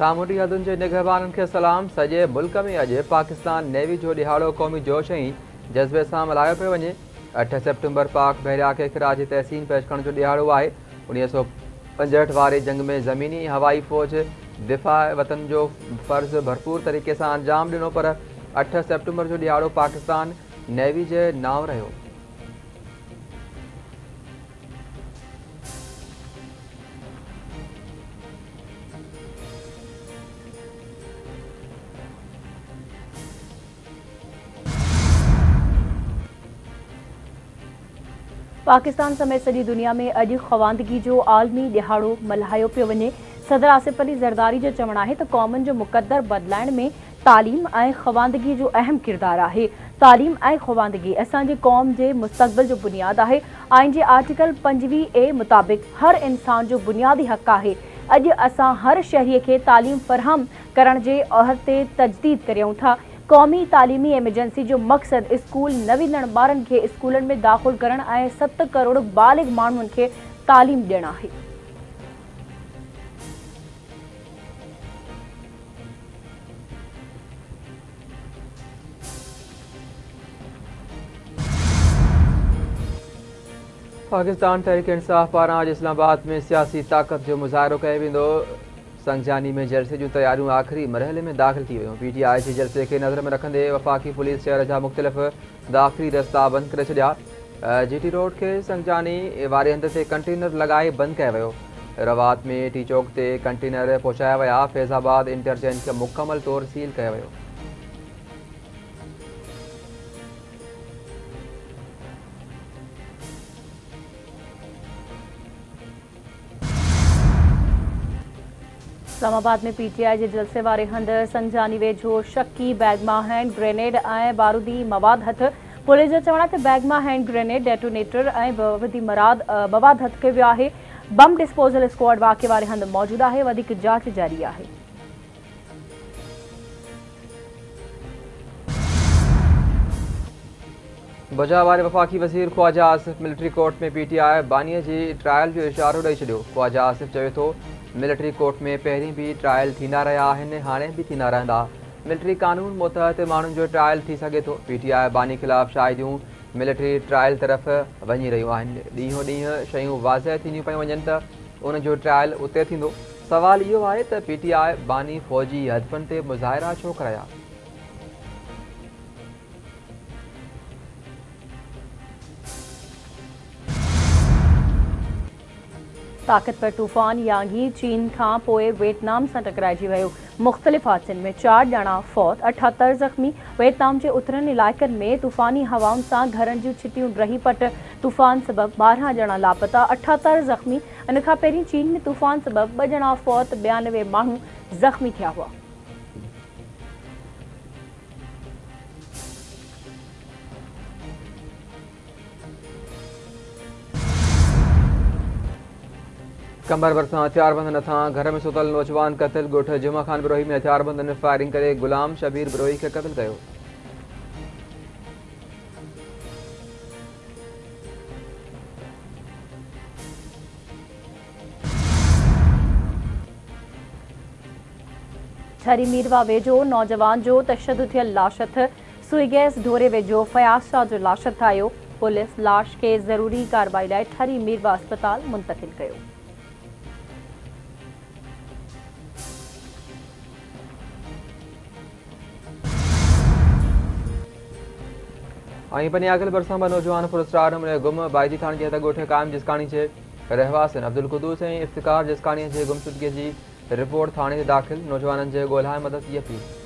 सामूंडी हदुनि जे निगहबाननि खे सलाम। सॼे मुल्क में अॼु पाकिस्तान नेवी जो ॾिहाड़ो क़ौमी जोश ऐं जज़्बे सां मल्हायो पियो वञे। 8 सेप्टेम्बर पाक बहरिया खे ख़िराज तहसीन पेश करण जो ॾिहाड़ो आहे। 1965 वारे जंग में ज़मीनी हवाई फ़ौज दिफ़ा वतन जो फ़र्ज़ भरपूर तरीक़े सां अंजाम ॾिनो, पर 8 सेप्टेम्बर जो ॾिहाड़ो पाकिस्तान नेवी जे नाव रहियो। पाकिस्तान समेत सॼी दुनिया में अॼु ख़वानदगी जो आलमी ॾिहाड़ो मल्हायो पियो वञे। सदर आसिफ अली ज़रदारी जो चवणु आहे त क़ौमुनि जो मुक़दर बदिलाइण में तालीम ऐं ख़वानदगी जो अहम किरदारु आहे। तालीम ऐं ख़वानदगी असांजी क़ौम जे मुस्तक़बिल जो बुनियाद आहे। आइन जे आर्टिकल 25A मुताबिक़ हर इंसान जो बुनियादी हक़ आहे। अॼु असां हर शहरीअ खे तालीम फ़राहम करण जे अहद ते तजदीद करियूं था। क़ौमी तालीमी एमरजेंसी जो मक़सदु स्कूल न वेंदड़ ॿारनि खे स्कूलनि में दाख़िल करणु ऐं 7 करोड़ बालिग़ माण्हुनि खे तालीम ॾियणु आहे। पाकिस्तान तहरीक इंसाफ़ पारां अॼु इस्लामाबाद में सियासी ताक़त जो मुज़ाहिरो कयो वेंदो। संगजानी में जलसे जूं तयारियूं आख़िरी मरहले में दाख़िल थी वियूं। PTI जे जलसे खे नज़र में रखंदे वफ़ाक़ी पुलिस शहर जा मुख़्तलिफ़ दाख़िली रस्ता बंदि करे छॾिया। GT रोड खे संगजानी वारे हंध ते कंटेनर लॻाए बंदि कयो वियो। रवात में टी चौक ते कंटेनर पहुचाया विया। फैज़ाबाद इंटरचेंज खे मुकमल तौर सील कयो वियो। इस्लामाबाद में PTI जे जलसे वारे हंध संगजानी वेझो शक्की बैग मां हैंड ग्रेनेड ऐं बारूदी मवाद हथ। पुलिस जो चवणु आहे त बैग मां हैंड ग्रेनेड, डेटोनेटर ऐं बारूदी मवाद हथ कयो वियो आहे। बम डिस्पोजल स्क्वाड वाक़े वारे हंध मौजूदु आहे। वधीक जांच जारी आहे। बजा वारे वफ़ाक़ी वज़ीर ख़्वाजा आसिफ मिलिट्री कोर्ट में PTI बानीअ जी ट्रायल जो इशारो ॾेई छॾियो। ख़्वाजा आसिफ चवे थो मिलिट्री कोर्ट में पहिरीं बि ट्रायल थींदा रहिया आहिनि, हाणे बि थींदा रहंदा। मिलिट्री कानून मुतहत माण्हुनि जो ट्रायल थी सघे थो। PTI बानी ख़िलाफ़ शाहिदियूं मिलिट्री ट्रायल तरफ़ वञी रहियूं आहिनि। ॾींहों ॾींहुं शयूं वाज़ह थींदियूं पियूं वञनि त उन जो ट्रायल उते थींदो। सवाल इहो आहे त PTI बानी फ़ौजी हदफ़नि ते मुज़ाहिरा छो कराया। ताक़तवर तूफ़ान यांगी चीन खां पोइ वियतनाम सां टकराइजी वियो। मुख़्तलिफ़ हादसनि में 4 ॼणा फौत, 78 ज़ख़्मी। वियतनाम जे उतरनि इलाइक़नि में तूफ़ानी हवाउनि सां घरनि जूं छितियूं रही पट। तूफ़ान सबबि 12 ॼणा लापता, 78 ज़ख़्मी। इन खां पहिरीं चीन में तूफ़ान सबबि 2 ॼणा फौत, 92 माण्हू ज़ख़्मी थिया हुआ। कमर भरिसां हथियारबंदनि हथां घर में सुतल नौजवान क़तल। ॻोठ जुमा ख़ान बिरोही में हथियारबंदनि फायरिंग करे ग़ुलाम शबीर बिरोही खे क़तल कयो। ठरी मीरवा वेझो नौजवान जो तशद्दुद थियल लाशत। सुई गैस ढोरे वेझो फयाज़ शाह जो लाशत आयो। पुलिस लाश खे ज़रूरी कार्रवाई लाइ ठरी मीरवा अस्पताल मुंतक़िल कयो। ऐं पनियागल भरिसां 2 नौजवान पुरस्कार नमूने गुम। बाइजी थाणे जे हथ ॻोठ क़ाइम जिसकाणी जे रहवासिन अब्दुल कुदूस ऐं इफ्तिकार जिसकाणीअ जे गुमशुदगीअ जी रिपोर्ट थाणे ते दाख़िल। नौजवाननि जे ॻोल्हा ऐं मदद जी अपील।